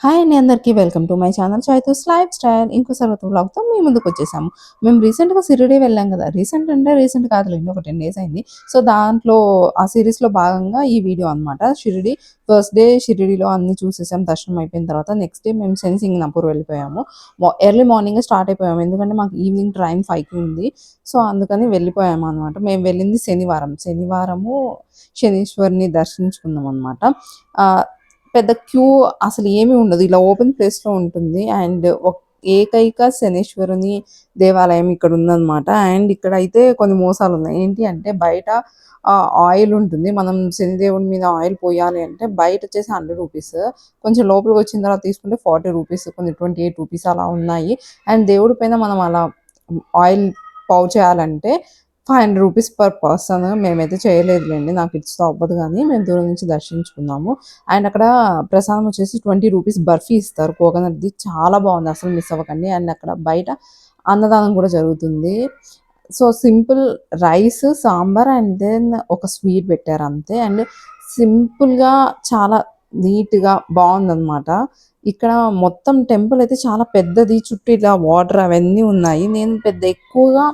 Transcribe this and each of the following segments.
Hi అండి అందరికీ welcome to my channel Chaitu's life style. ఇంకోసారి కొత్త వ్లాగ్తో మీ ముందుకు వచ్చేసాము. మేము రీసెంట్గా షిరిడి వెళ్ళాం కదా. రీసెంట్ కాదులేండి, ఒక 10 days అయింది. సో దాంట్లో ఆ సిరీస్లో భాగంగా ఈ వీడియో అనమాట. షిరిడి ఫస్ట్ డే షిరిడిలో అన్ని చూసేసాం. దర్శనం అయిపోయిన తర్వాత నెక్స్ట్ డే మేము సింగనాపూర్ వెళ్ళిపోయాము. ఎర్లీ మార్నింగ్ స్టార్ట్ అయిపోయాము, ఎందుకంటే మాకు ఈవినింగ్ ట్రైన్ 5కి ఉంది. సో అందుకని వెళ్ళిపోయాము అనమాట. మేము వెళ్ళింది శనివారము శనీశ్వరిని దర్శించుకున్నాం అనమాట. పెద్ద క్యూ అసలు ఏమీ ఉండదు. ఇలా ఓపెన్ ప్లేస్‌లో ఉంటుంది. అండ్ ఏకైక శనీశ్వరుని దేవాలయం ఇక్కడ ఉందనమాట. అండ్ ఇక్కడైతే కొన్ని మోసాలున్నాయి. ఏంటి అంటే బయట ఆయిల్ ఉంటుంది. మనం శనిదేవుని మీద ఆయిల్ పోయాలి అంటే బయటొచ్చేసి రూ. 100. కొంచెం లోపలికొచ్చిన తర్వాత తీసుకుంటే రూ. 40, కొన్ని రూ. 28 అలా ఉన్నాయి. అండ్ దేవుడి పైన మనం అలా ఆయిల్ చేయాలంటే రూ. 500 పర్ పర్సన్. మేమైతే చేయలేదులెండి. నాకు ఇట్స్‌తో అవ్వదు గానీ, మేము దూరం నుంచి దర్శించుకున్నాము. అండ్ అక్కడ ప్రసాదం వచ్చేసి రూ. 20 బర్ఫీ ఇస్తారు, కోకోనట్‌ది. చాలా బాగుంది, అసలు మిస్ అవ్వకండి. అండ్ అక్కడ బయట అన్నదానం కూడా జరుగుతుంది. So simple rice, sambar and then ఒక స్వీట్ పెట్టారు అంతే. అండ్ సింపుల్‌గా చాలా నీట్‌గా బాగుందనమాట. ఇక్కడ మొత్తం టెంపుల్ అయితే చాలా పెద్దది. చుట్టూ ఇలా వాటర్ అవన్నీ ఉన్నాయి. నేను పెద్ద ఎక్కువగా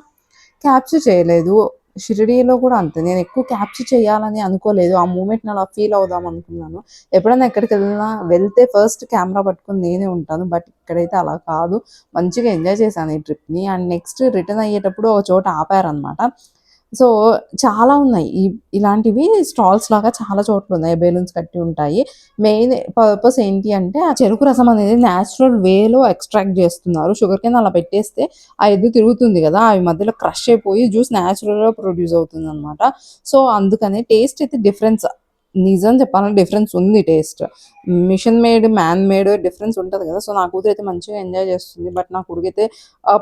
క్యాప్చర్ చేయలేదు. షిరిడీలో కూడా అంతే. నేను ఎక్కువ క్యాప్చర్ చేయాలని అనుకోలేదు. ఆ మూమెంట్‌ని అలా ఫీల్ అవుదాం అనుకున్నాను. ఎప్పుడైనా ఎక్కడికెళ్ళినా వెళ్తే ఫస్ట్ కెమెరా పట్టుకొని నేనే ఉంటాను. బట్ ఇక్కడైతే అలా కాదు. మంచిగా ఎంజాయ్ చేశాను ఈ ట్రిప్‌ని. అండ్ నెక్స్ట్ రిటర్న్ అయ్యేటప్పుడు ఒక చోట ఆపారనమాట. సో చాలా ఉన్నాయి. ఇలాంటివి స్టాల్స్ లాగా చాలా చోట్లున్నాయి. బెలూన్స్ కట్టి ఉంటాయి. మెయిన్ పర్పస్ ఏంటి అంటే, ఆ చెరుకు రసం అనేది న్యాచురల్ వేలో ఎక్స్ట్రాక్ట్ చేస్తున్నారు. షుగర్ కేన్ అలా పెట్టేస్తే ఆ ఎద్దు తిరుగుతుంది గదా, అవి మధ్యలో క్రష్ అయిపోయి జ్యూస్ న్యాచురల్‌గా ప్రొడ్యూస్ అవుతుందనమాట. సో అందుకని టేస్ట్ అయితే నిజం చెప్పాలంటే డిఫరెన్స్ ఉంది taste. Machine made, man made difference ఉంటది గదా. సో నా కూతురైతే మంచిగా ఎంజాయ్ చేస్తుంది. బట్ నా కొడుకైతే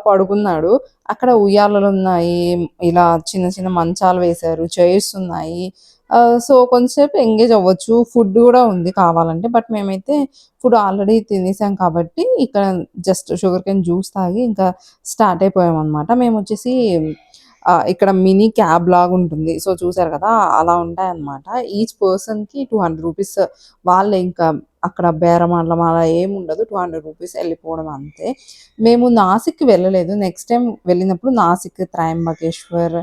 పడుకున్నాడు. అక్కడ ఉయ్యాలలున్నాయి. ఇలా చిన్న చిన్న మంచాలు వేశారు. చైర్స్ ఉన్నాయి. సో కొంచెంసేపు ఎంగేజ్ అవ్వచ్చు. ఫుడ్ గూడా ఉంది కావాలంటే. బట్ మేమైతే ఫుడ్ ఆల్రెడీ తినేసాం కాబట్టి ఇక్కడ జస్ట్ షుగర్ కేన్ జ్యూస్ తాగి ఇంకా స్టార్ట్ అయిపోయామనమాట. మేమొచ్చేసి ఇక్కడ మినీ క్యాబ్ లాగుంటుంది. సో చూసారు కదా, అలా ఉంటాయన్నమాట. ఈచ్ పర్సన్‌కి రూ. 200. వాళ్ళే ఇంకా అక్కడ బేరమాడడం అలా ఏముండదు. రూ. 200 ఎళ్ళిపోవడం అంతే. మేము నాసిక్‌కి వెళ్ళలేదు. నెక్స్ట్ టైమ్ వెళ్ళినప్పుడు నాసిక్, త్రయంబకేశ్వర్,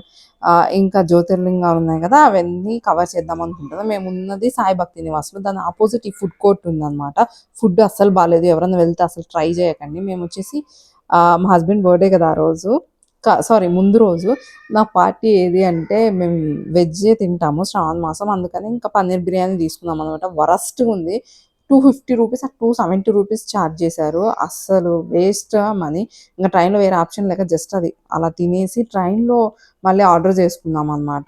ఇంకా జ్యోతిర్లింగాలున్నాయి కదా, అవన్నీ కవర్ చేద్దాం అనుకుంటున్నాం. మేమున్నది సాయి భక్తి నివాస్‌లో. దాని అపోజిట్ ఈ ఫుడ్ కోర్ట్ ఉందనమాట. ఫుడ్ అస్సలు బాలేదు. ఎవరైనా వెళ్తే అసలు ట్రై చేయకండి. మేమొచ్చేసి మా హస్బెండ్ బర్త్‌డే కదా ఆ రోజు. సారీ, ముందు రోజు. నా పార్టీ ఏది అంటే మేము వెజ్జే తింటాము శ్రావణ మాసం. అందుకని ఇంకా పన్నీర్ బిర్యానీ తీసుకున్నామనమాట. వరస్ట్‌గుంది. రూ. 250 రూ. 270 ఛార్జ్ చేశారు. అస్సలు వేస్ట్ మనీ. ఇంక ట్రైన్‌లో వేరే ఆప్షన్ లేక జస్ట్ అది అలా తినేసి ట్రైన్‌లో మళ్ళీ ఆర్డర్ చేసుకున్నామనమాట.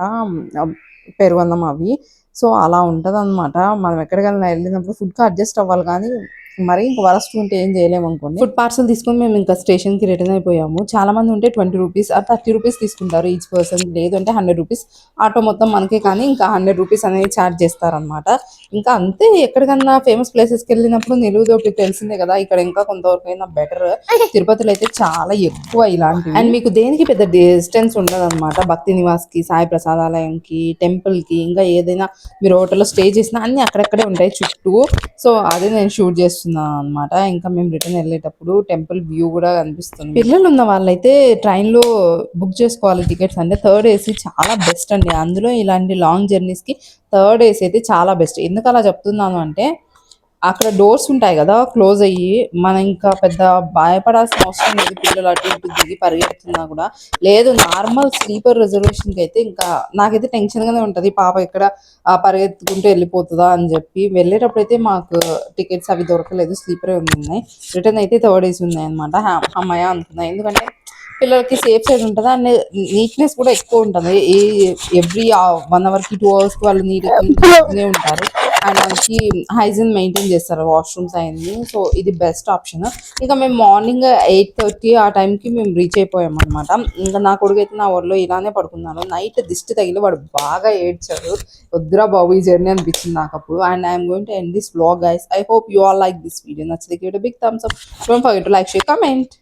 పెరుగన్నం అవి. సో అలా ఉంటదనమాట. మనం ఎక్కడికైనా ఎళ్ళినప్పుడు ఫుడ్‌కి అడ్జస్ట్ అవ్వాలి కానీ, మరీ ఇంక వరస్ట్ ఉంటే ఏం చేయలేమనుకోండి. ఫుడ్ పార్సెల్ తీసుకొని మేము ఇంకా స్టేషన్‌కి రిటర్న్ అయిపోయాము. చాలామంది ఉంటే రూ. 20 ఆర్ రూ. 30 తీసుకుంటారు ఈచ్ పర్సన్. లేదు అంటే రూ. 100. ఆటో మొత్తం మనకే కానీ ఇంకా రూ. 100 అనేది ఛార్జ్ చేస్తారనమాట. ఇంకా అంతే. ఎక్కడికన్నా ఫేమస్ ప్లేసెస్‌కెళ్ళినప్పుడు నిలువుదోపిడి తెలిసిందే కదా. ఇక్కడ ఇంకా కొంతవరకైనా బెటర్. తిరుపతిలో అయితే చాలా ఎక్కువ ఇలాంటివి. అండ్ మీకు దేనికి పెద్ద డిస్టెన్స్ ఉండదనమాట. భక్తి నివాస్‌కి, సాయి ప్రసాదాలయంకి, టెంపుల్‌కి, ఇంకా ఏదైనా మీరు హోటల్‌లో స్టే చేసినా అన్నీ అక్కడక్కడే ఉంటాయి చుట్టూ. సో అదే నేను షూట్ చేస్తున్నాను అనమాట. ఇంకా మేము రిటర్న్ వెళ్ళేటప్పుడు టెంపుల్ వ్యూ కూడా కనిపిస్తుంది. పిల్లలు ఉన్న వాళ్ళైతే ట్రైన్‌లో బుక్ చేసుకోవాలి టికెట్స్. అంటే థర్డ్ ఏసీ చాలా బెస్ట్ అండి. అందులో ఇలాంటి లాంగ్ జర్నీస్‌కి థర్డ్ ఏసీ అయితే చాలా బెస్ట్. ఎందుకు అలా చెప్తున్నాను అంటే, అక్కడ డోర్స్ ఉంటాయి కదా క్లోజ్ అయ్యి, మనం ఇంకా పెద్ద భయపడాల్సిన అవసరం లేదు. పిల్లలు అటు ఇటు దిగి పరిగెడుతున్నా కూడా. లేదు, నార్మల్ స్లీపర్ రిజర్వేషన్కి అయితే ఇంకా నాకైతే టెన్షన్గానే ఉంటుంది. పాప ఎక్కడ పరిగెత్తుకుంటూ వెళ్ళిపోతుందా అని చెప్పి. వెళ్ళేటప్పుడు అయితే మాకు టికెట్స్ అవి దొరకలేదు, స్లీపరే ఉన్నాయి. రిటర్న్ అయితే థర్డ్ ఏసీ ఉన్నాయి అనమాట. అమ్మయ్య అనుకున్నాయి. ఎందుకంటే పిల్లలకి సేఫ్ సైడ్ ఉంటుంది. అండ్ నీట్నెస్ కూడా ఎక్కువ ఉంటుంది. ఎవ్రీ 1 అవర్‌కి 2 అవర్స్‌కి వాళ్ళు నీట్‌గా క్లీన్ ఉంటారు. అండ్ మనకి హైజీన్ మెయింటైన్ చేస్తారు, వాష్రూమ్స్ అయింది. సో ఇది బెస్ట్ ఆప్షన్. ఇక మేము మార్నింగ్ 8:30 ఆ టైంకి మేము రీచ్ అయిపోయాం అనమాట. ఇంకా నా కొడుకు అయితే నా ఊర్లో ఇలానే పడుకున్నాను. నైట్ దిష్టి తగిలి వాడు బాగా ఏడ్చాడు. వద్దురా బాబు ఈ జర్నీ అనిపించింది నాకు అప్పుడు. And I'm going to end this vlog guys. I hope you all like this video. నచ్చితే give it a big thumbs up. Don't forget to like, share, comment.